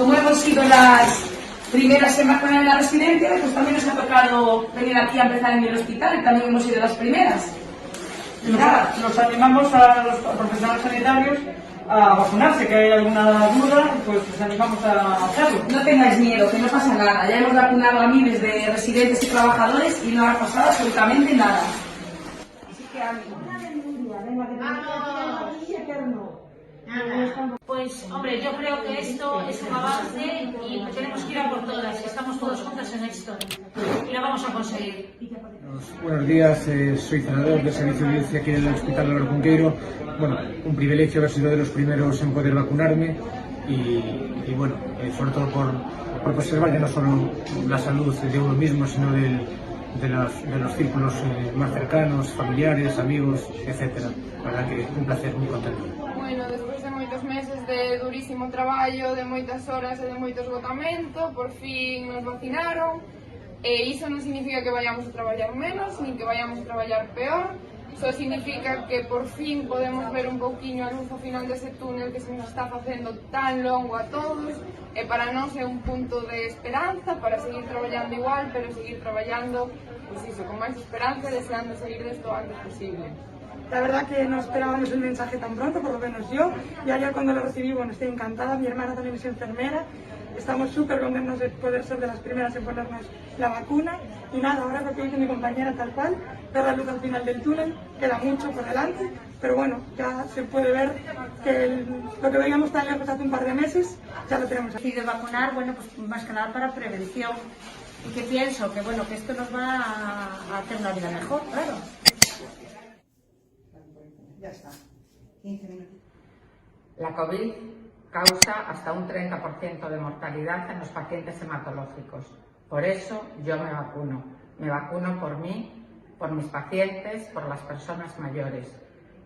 como hemos sido las primeras en vacunar en la residencia, pues también nos ha tocado venir aquí a empezar en el hospital y también hemos sido las primeras. Nos animamos a los profesionales sanitarios a vacunarse, que hay alguna duda, pues os animamos a hacerlo. No tengáis miedo, que no pasa nada. Ya hemos vacunado a miles de residentes y trabajadores y no ha pasado absolutamente nada. Así que ánimo. Pues, hombre, yo creo que esto es un avance y tenemos que ir a por todas. Estamos todos juntos en esto y lo vamos a conseguir. Buenos días, soy cenador del Servicio de Urgencia aquí en el Hospital Álvaro Cunqueiro. Bueno, un privilegio haber sido de los primeros en poder vacunarme y bueno, sobre todo por preservar ya no solo la salud de uno mismo, sino de los círculos más cercanos, familiares, amigos, etcétera. La verdad que un placer, muy contento. Bueno, despois de moitos meses de durísimo traballo, de moitas horas e de moito esgotamento, por fin nos vacinaron. E iso non significa que vayamos a traballar menos, nin que vayamos a traballar peor. Só significa que por fin podemos ver un pouquiño a luz ao final dese túnel que se nos está facendo tan longo a todos. E para nós é un punto de esperanza para seguir traballando igual, pero seguir traballando, pues iso, con máis esperanza e deseando salir desto antes posible. La verdad que no esperábamos el mensaje tan pronto, por lo menos yo, y ayer cuando lo recibí, bueno, estoy encantada. Mi hermana también es enfermera, estamos súper contentos de poder ser de las primeras en ponernos la vacuna. Y nada, ahora lo que dice mi compañera tal cual, ver la luz al final del túnel, queda mucho por delante, pero bueno, ya se puede ver que lo que veíamos tan lejos hace un par de meses, ya lo tenemos aquí. Y de vacunar, bueno, pues más que nada para prevención. Y que pienso que, bueno, que esto nos va a hacer una vida mejor, claro. Ya está. 15 minutos. La COVID causa hasta un 30% de mortalidad en los pacientes hematológicos. Por eso yo me vacuno. Me vacuno por mí, por mis pacientes, por las personas mayores.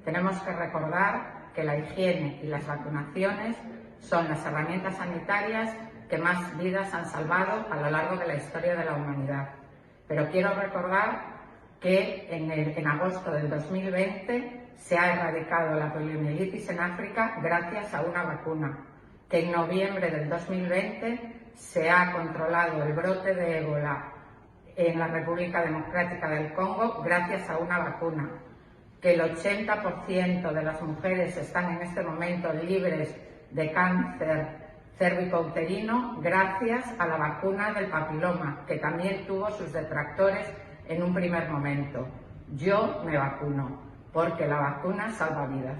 Tenemos que recordar que la higiene y las vacunaciones son las herramientas sanitarias que más vidas han salvado a lo largo de la historia de la humanidad. Pero quiero recordar que en agosto del 2020 se ha erradicado la poliomielitis en África gracias a una vacuna, que en noviembre del 2020 se ha controlado el brote de ébola en la República Democrática del Congo gracias a una vacuna, que el 80% de las mujeres están en este momento libres de cáncer cérvico-uterino gracias a la vacuna del papiloma, que también tuvo sus detractores en un primer momento. Yo me vacuno, porque la vacuna salva vidas.